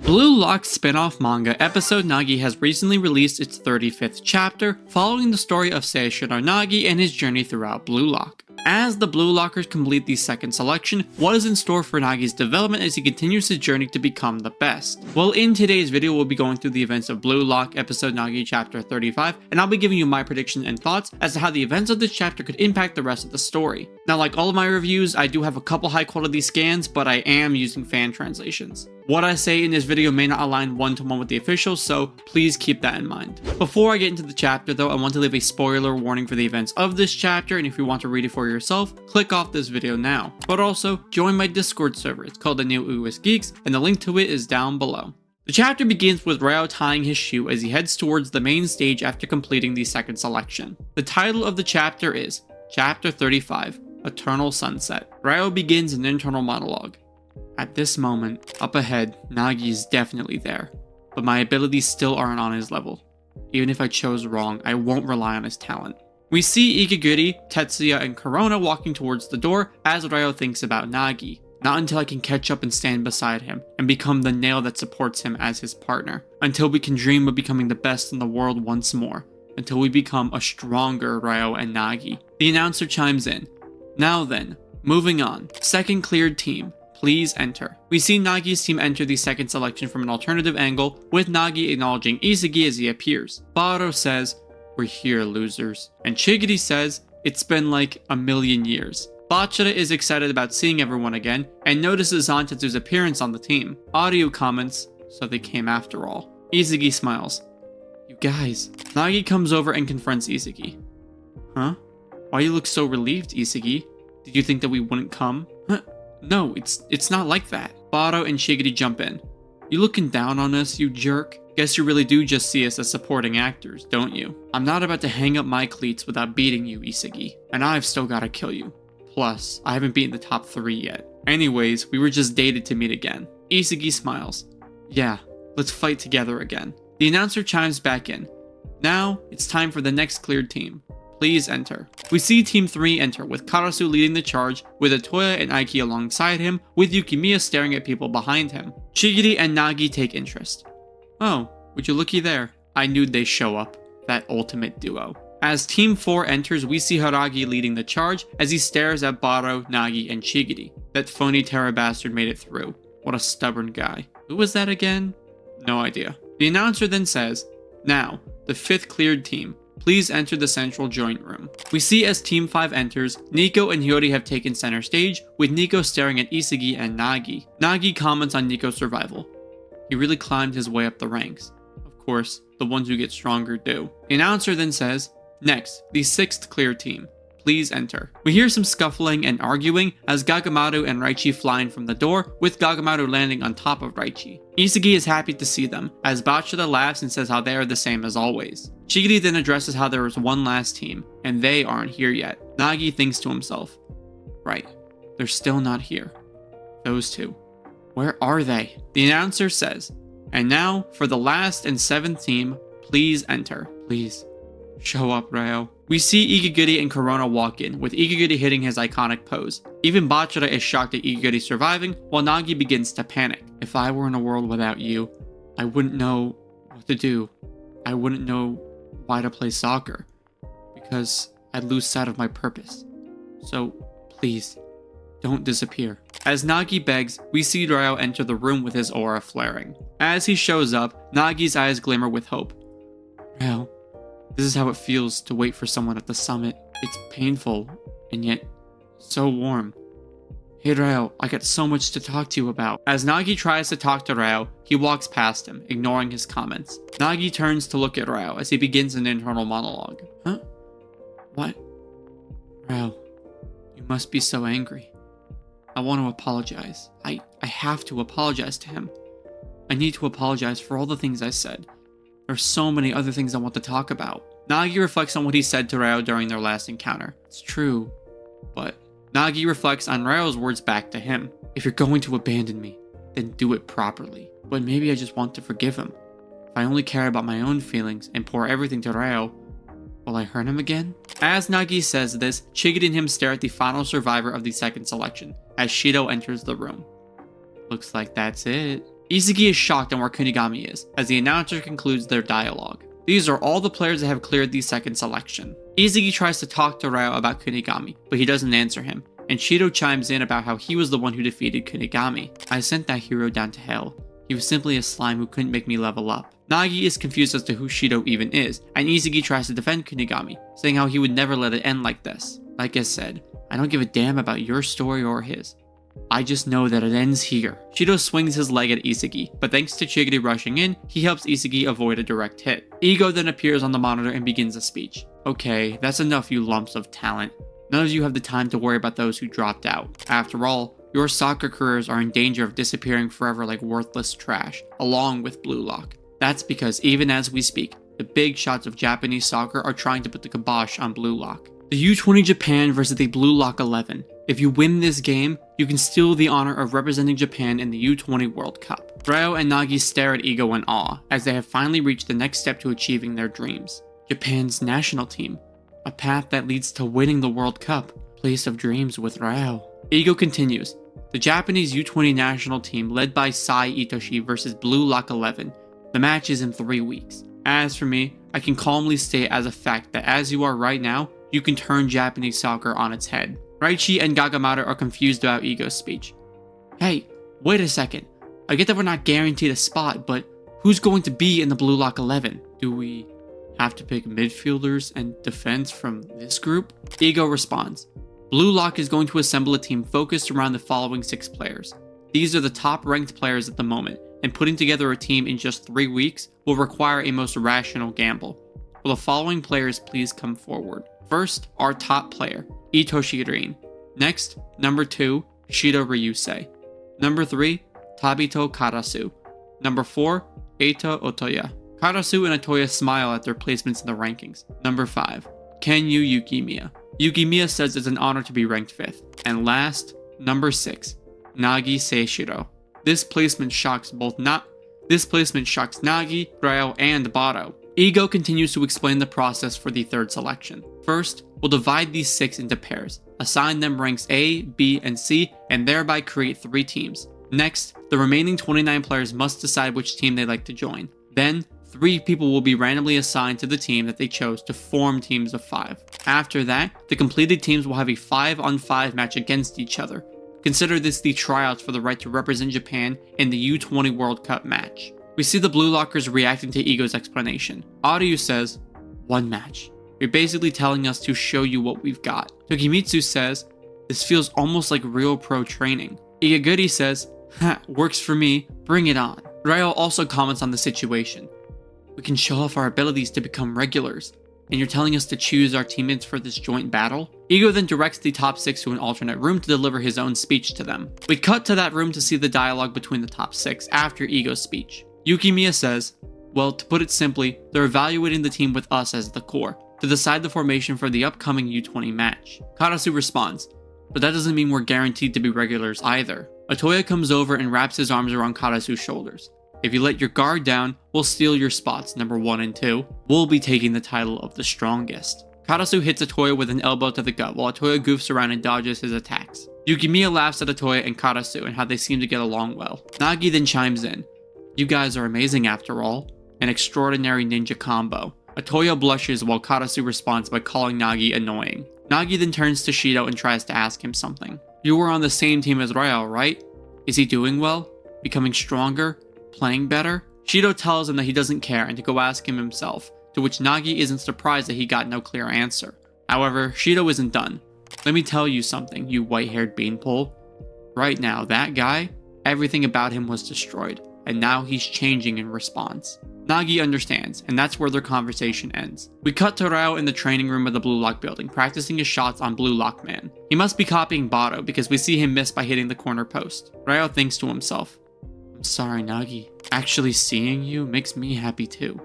Blue Lock spin-off manga episode Nagi has recently released its 35th chapter, following the story of Seishiro Nagi and his journey throughout Blue Lock. As the Blue Lockers complete the second selection, what is in store for Nagi's development as he continues his journey to become the best? Well, in today's video, we'll be going through the events of Blue Lock episode Nagi chapter 35, and I'll be giving you my predictions and thoughts as to how the events of this chapter could impact the rest of the story. Now, like all of my reviews, I do have a couple high quality scans, but I am using fan translations. What I say in this video may not align one-to-one with the officials, so please keep that in mind. Before I get into the chapter though, I want to leave a spoiler warning for the events of this chapter, and if you want to read it for yourself, click off this video now. But also, join my Discord server, it's called the New US Geeks, and the link to it is down below. The chapter begins with Reo tying his shoe as he heads towards the main stage after completing the second selection. The title of the chapter is Chapter 35, Eternal Sunset. Reo begins an internal monologue. At this moment, up ahead, Nagi is definitely there, but my abilities still aren't on his level. Even if I chose wrong, I won't rely on his talent. We see Ikiguri, Tetsuya, and Corona walking towards the door as Reo thinks about Nagi. Not until I can catch up and stand beside him, and become the nail that supports him as his partner. Until we can dream of becoming the best in the world once more. Until we become a stronger Reo and Nagi. The announcer chimes in. Now then, moving on. Second cleared team. Please enter. We see Nagi's team enter the second selection from an alternative angle, with Nagi acknowledging Isagi as he appears. Burū says, "We're here, losers." And Chigiri says, "It's been like a million years." Bachara is excited about seeing everyone again, and notices Zantetsu's appearance on the team. Audio comments, "So they came after all." Isagi smiles. "You guys." Nagi comes over and confronts Isagi. "Huh? Why you look so relieved, Isagi? Did you think that we wouldn't come?" "Huh? No, it's not like that." Burū and Chigiri jump in. "You looking down on us, you jerk? Guess you really do just see us as supporting actors, don't you? I'm not about to hang up my cleats without beating you, Isagi. And I've still gotta kill you. Plus, I haven't beaten the top 3 yet. Anyways, we were just dated to meet again." Isagi smiles. "Yeah, let's fight together again." The announcer chimes back in. "Now, it's time for the next cleared team. Please enter." We see Team 3 enter, with Karasu leading the charge, with Atoya and Aiki alongside him, with Yukimiya staring at people behind him. Chigiri and Nagi take interest. "Oh, would you looky there? I knew they'd show up. That ultimate duo." As Team 4 enters, we see Haragi leading the charge as he stares at Burū, Nagi, and Chigiri. That phony Terra bastard made it through. What a stubborn guy. Who was that again? No idea. The announcer then says, "Now, the 5th cleared team. Please enter the central joint room." We see as Team 5 enters, Nico and Hiyori have taken center stage, with Nico staring at Isagi and Nagi. Nagi comments on Nico's survival. He really climbed his way up the ranks. Of course, the ones who get stronger do. The announcer then says, "Next, the 6th clear team. Please enter." We hear some scuffling and arguing as Gagamaru and Raichi fly in from the door, with Gagamaru landing on top of Raichi. Isagi is happy to see them, as Bachara laughs and says how they are the same as always. Chigiri then addresses how there is one last team, and they aren't here yet. Nagi thinks to himself, right, they're still not here. Those two. Where are they? The announcer says, "And now, for the last and 7th team, please enter. Please. Show up, Reo." We see Ikiguri and Corona walk in, with Ikiguri hitting his iconic pose. Even Bachara is shocked at Ikiguri surviving, while Nagi begins to panic. "If I were in a world without you, I wouldn't know what to do. I wouldn't know why to play soccer, because I'd lose sight of my purpose. So, please, don't disappear." As Nagi begs, we see Reo enter the room with his aura flaring. As he shows up, Nagi's eyes glimmer with hope. "Reo, this is how it feels to wait for someone at the summit. It's painful, and yet so warm. Hey Reo, I got so much to talk to you about." As Nagi tries to talk to Reo, he walks past him, ignoring his comments. Nagi turns to look at Reo as he begins an internal monologue. "Huh? What? Reo, you must be so angry. I want to apologize. I have to apologize to him. I need to apologize for all the things I said. There's so many other things I want to talk about." Nagi reflects on what he said to Reo during their last encounter. It's true, but Nagi reflects on Reo's words back to him. "If you're going to abandon me, then do it properly. But maybe I just want to forgive him. If I only care about my own feelings and pour everything to Reo, will I hurt him again?" As Nagi says this, Chigiri and him stare at the final survivor of the second selection, as Shido enters the room. Looks like that's it. Isagi is shocked on where Kunigami is, as the announcer concludes their dialogue. These are all the players that have cleared the second selection. Isagi tries to talk to Reo about Kunigami, but he doesn't answer him, and Shido chimes in about how he was the one who defeated Kunigami. I sent that hero down to hell. He was simply a slime who couldn't make me level up. Nagi is confused as to who Shido even is, and Isagi tries to defend Kunigami, saying how he would never let it end like this. Like I said, I don't give a damn about your story or his. I just know that it ends here. Shido swings his leg at Isagi, but thanks to Chigiri rushing in, he helps Isagi avoid a direct hit. Ego then appears on the monitor and begins a speech. Okay, that's enough, you lumps of talent. None of you have the time to worry about those who dropped out. After all, your soccer careers are in danger of disappearing forever like worthless trash, along with BLUELOCK. That's because even as we speak, the big shots of Japanese soccer are trying to put the kibosh on BLUELOCK. The U20 Japan versus the BLUELOCK 11. If you win this game, you can steal the honor of representing Japan in the U20 World Cup. Reo and Nagi stare at Ego in awe, as they have finally reached the next step to achieving their dreams. Japan's national team. A path that leads to winning the World Cup. Place of dreams with Reo. Ego continues. The Japanese U20 national team led by Sai Itoshi versus BLUELOCK 11. The match is in 3 weeks. As for me, I can calmly state as a fact that as you are right now, you can turn Japanese soccer on its head. Raichi and Gagamata are confused about Ego's speech. Hey, wait a second. I get that we're not guaranteed a spot, but who's going to be in the BLUELOCK 11? Do we have to pick midfielders and defense from this group? Ego responds. BLUELOCK is going to assemble a team focused around the following 6 players. These are the top ranked players at the moment, and putting together a team in just 3 weeks will require a most rational gamble. Will the following players please come forward? First, our top player, Itoshi Rin. Next, number 2, Shido Ryusei. Number 3, Tabito Karasu. Number 4, Eita Otoya. Karasu and Otoya smile at their placements in the rankings. Number 5, Kenyu Yukimiya. Yukimiya says it's an honor to be ranked 5th. And last, number 6, Nagi Seishiro. This placement shocks Nagi, Reo, and Baro. Ego continues to explain the process for the third selection. First, we'll divide these 6 into pairs, assign them ranks A, B, and C, and thereby create 3 teams. Next, the remaining 29 players must decide which team they'd like to join. Then, 3 people will be randomly assigned to the team that they chose to form teams of 5. After that, the completed teams will have a 5-on-5 match against each other. Consider this the tryouts for the right to represent Japan in the U20 World Cup match. We see the BLUELOCKers reacting to Ego's explanation. Auryu says, 1 match. You're basically telling us to show you what we've got. Tokimitsu says, this feels almost like real pro training. Igaguri says, ha, works for me, bring it on. Reo also comments on the situation. We can show off our abilities to become regulars, and you're telling us to choose our teammates for this joint battle? Ego then directs the top 6 to an alternate room to deliver his own speech to them. We cut to that room to see the dialogue between the top 6 after Ego's speech. Yukimiya says, well, to put it simply, they're evaluating the team with us as the core, to decide the formation for the upcoming U20 match. Karasu responds, but that doesn't mean we're guaranteed to be regulars either. Otoya comes over and wraps his arms around Karasu's shoulders. If you let your guard down, we'll steal your spots, number 1 and 2. We'll be taking the title of the strongest. Karasu hits Otoya with an elbow to the gut while Otoya goofs around and dodges his attacks. Yukimiya laughs at Otoya and Karasu and how they seem to get along well. Nagi then chimes in. You guys are amazing after all. An extraordinary ninja combo. Otoya blushes while Karasu responds by calling Nagi annoying. Nagi then turns to Shido and tries to ask him something. You were on the same team as Reo, right? Is he doing well? Becoming stronger? Playing better? Shido tells him that he doesn't care and to go ask him himself, to which Nagi isn't surprised that he got no clear answer. However, Shido isn't done. Let me tell you something, you white-haired beanpole. Right now, that guy, everything about him was destroyed, and now he's changing in response. Nagi understands, and that's where their conversation ends. We cut to Reo in the training room of the BLUELOCK building, practicing his shots on BLUELOCK Man. He must be copying Baro because we see him miss by hitting the corner post. Reo thinks to himself, I'm sorry, Nagi. Actually seeing you makes me happy too.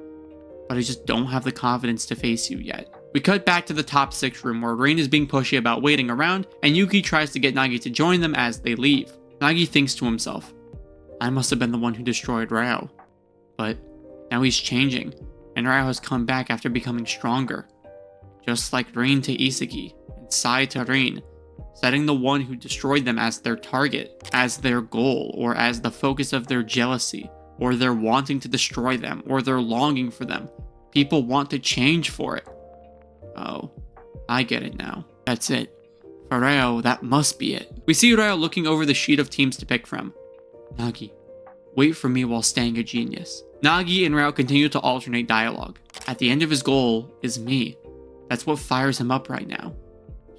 But I just don't have the confidence to face you yet. We cut back to the top 6 room where Rain is being pushy about waiting around, and Yuki tries to get Nagi to join them as they leave. Nagi thinks to himself, I must have been the one who destroyed Reo. But now he's changing, and Reo has come back after becoming stronger. Just like Rain to Isagi, and Sai to Rain. setting the one who destroyed them as their target, as their goal, or as the focus of their jealousy, or their wanting to destroy them, or their longing for them. People want to change for it. Oh, I get it now. That's it. For Reo, that must be it. We see Reo looking over the sheet of teams to pick from. Nagi, wait for me while staying a genius. Nagi and Reo continue to alternate dialogue. At the end of his goal is me. That's what fires him up right now.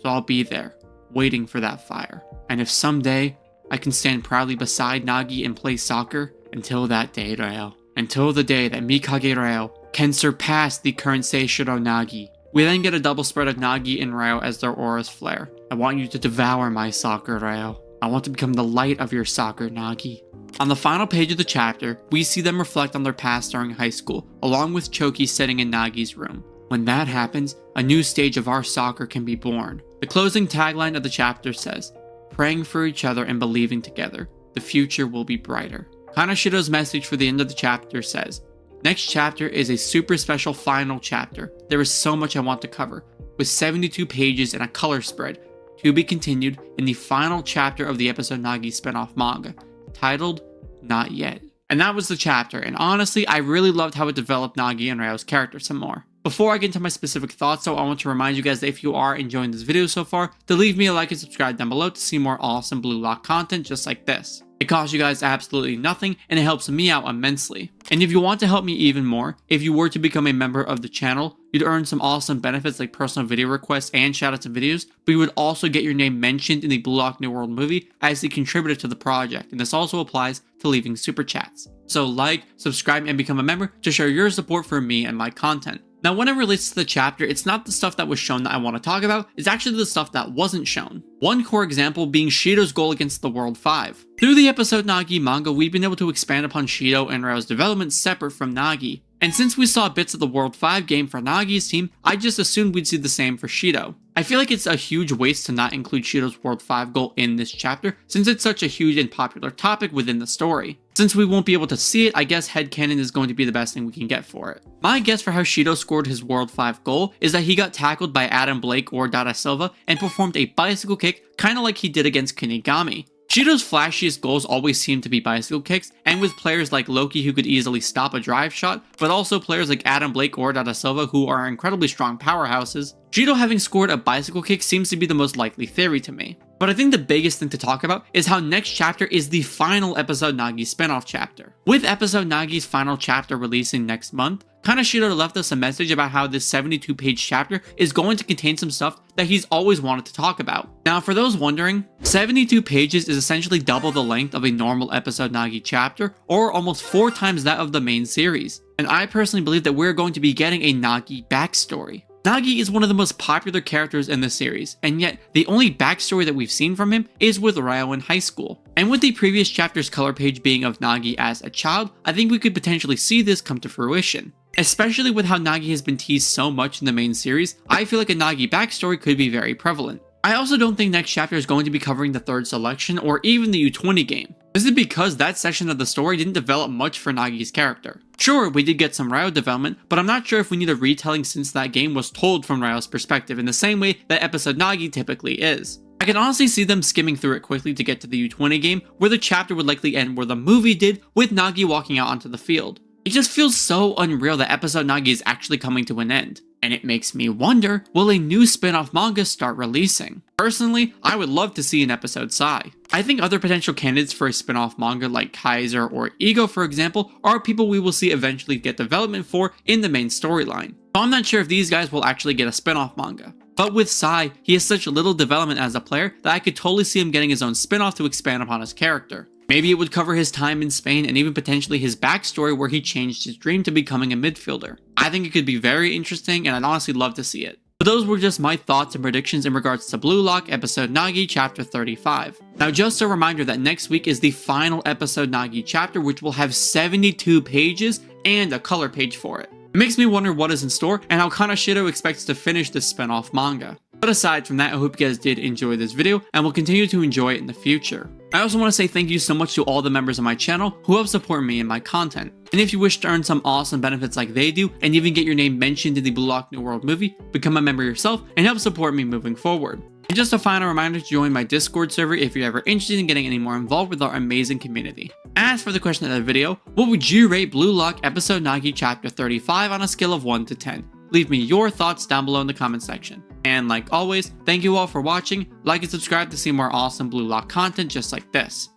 So I'll be there, waiting for that fire. And if someday I can stand proudly beside Nagi and play soccer, until that day, Reo. Until the day that Mikage Reo can surpass the current Seishiro Nagi. We then get a double spread of Nagi and Reo as their auras flare. I want you to devour my soccer, Reo. I want to become the light of your soccer, Nagi. On the final page of the chapter, we see them reflect on their past during high school, along with Choki sitting in Nagi's room. When that happens, a new stage of our soccer can be born. The closing tagline of the chapter says, praying for each other and believing together, the future will be brighter. Kaneshiro's message for the end of the chapter says, next chapter is a super special final chapter. There is so much I want to cover, with 72 pages and a color spread, to be continued in the final chapter of the episode Nagi spinoff manga, titled Not Yet. And that was the chapter, and honestly, I really loved how it developed Nagi and Reo's character some more. Before I get into my specific thoughts though, I want to remind you guys that if you are enjoying this video so far, to leave me a like and subscribe down below to see more awesome Blue Lock content just like this. It costs you guys absolutely nothing, and it helps me out immensely. And if you want to help me even more, if you were to become a member of the channel, you'd earn some awesome benefits like personal video requests and shoutouts to videos, but you would also get your name mentioned in the Blue Lock New World movie as the contributor to the project, and this also applies to leaving super chats. So like, subscribe, and become a member to show your support for me and my content. Now, when it relates to the chapter, it's not the stuff that was shown that I want to talk about, it's actually the stuff that wasn't shown. One core example being Shido's goal against the World 5. Through the episode Nagi manga, we've been able to expand upon Shido and Reo's development separate from Nagi. And since we saw bits of the World 5 game for Nagi's team, I just assumed we'd see the same for Shido. I feel like it's a huge waste to not include Shido's World 5 goal in this chapter, since it's such a huge and popular topic within the story. Since we won't be able to see it, I guess headcanon is going to be the best thing we can get for it. My guess for how Shido scored his World 5 goal is that he got tackled by Adam Blake or Dada Silva and performed a bicycle kick, kinda like he did against Kunigami. Shido's flashiest goals always seem to be bicycle kicks, and with players like Loki who could easily stop a drive shot, but also players like Adam Blake or Dada Silva who are incredibly strong powerhouses, Shido having scored a bicycle kick seems to be the most likely theory to me. But I think the biggest thing to talk about is how next chapter is the final episode Nagi spinoff chapter. With episode Nagi's final chapter releasing next month, Kaneshiro left us a message about how this 72-page chapter is going to contain some stuff that he's always wanted to talk about. Now, for those wondering, 72 pages is essentially double the length of a normal episode Nagi chapter, or almost 4 times that of the main series. And I personally believe that we're going to be getting a Nagi backstory. Nagi is one of the most popular characters in the series, and yet the only backstory that we've seen from him is with Reo in high school. And with the previous chapter's color page being of Nagi as a child, I think we could potentially see this come to fruition. Especially with how Nagi has been teased so much in the main series, I feel like a Nagi backstory could be very prevalent. I also don't think next chapter is going to be covering the third selection or even the U20 game. This is because that section of the story didn't develop much for Nagi's character. Sure, we did get some Reo development, but I'm not sure if we need a retelling since that game was told from Reo's perspective in the same way that episode Nagi typically is. I can honestly see them skimming through it quickly to get to the U20 game, where the chapter would likely end where the movie did, with Nagi walking out onto the field. It just feels so unreal that episode Nagi is actually coming to an end. And it makes me wonder, will a new spin-off manga start releasing? Personally, I would love to see an episode Sai. I think other potential candidates for a spin-off manga like Kaiser or Ego, for example, are people we will see eventually get development for in the main storyline. So I'm not sure if these guys will actually get a spin-off manga. But with Sai, he has such little development as a player that I could totally see him getting his own spin-off to expand upon his character. Maybe it would cover his time in Spain and even potentially his backstory where he changed his dream to becoming a midfielder. I think it could be very interesting and I'd honestly love to see it. But those were just my thoughts and predictions in regards to Blue Lock episode Nagi chapter 35. Now just a reminder that next week is the final episode Nagi chapter, which will have 72 pages and a color page for it. It makes me wonder what is in store and how Kaneshiro expects to finish this spin-off manga. But aside from that, I hope you guys did enjoy this video and will continue to enjoy it in the future. I also want to say thank you so much to all the members of my channel who help support me and my content. And if you wish to earn some awesome benefits like they do and even get your name mentioned in the Blue Lock New World movie, become a member yourself and help support me moving forward. And just a final reminder to join my Discord server if you're ever interested in getting any more involved with our amazing community. As for the question of the video, what would you rate Blue Lock episode Nagi chapter 35 on a scale of 1 to 10? Leave me your thoughts down below in the comment section. And like always, thank you all for watching, like and subscribe to see more awesome Blue Lock content just like this.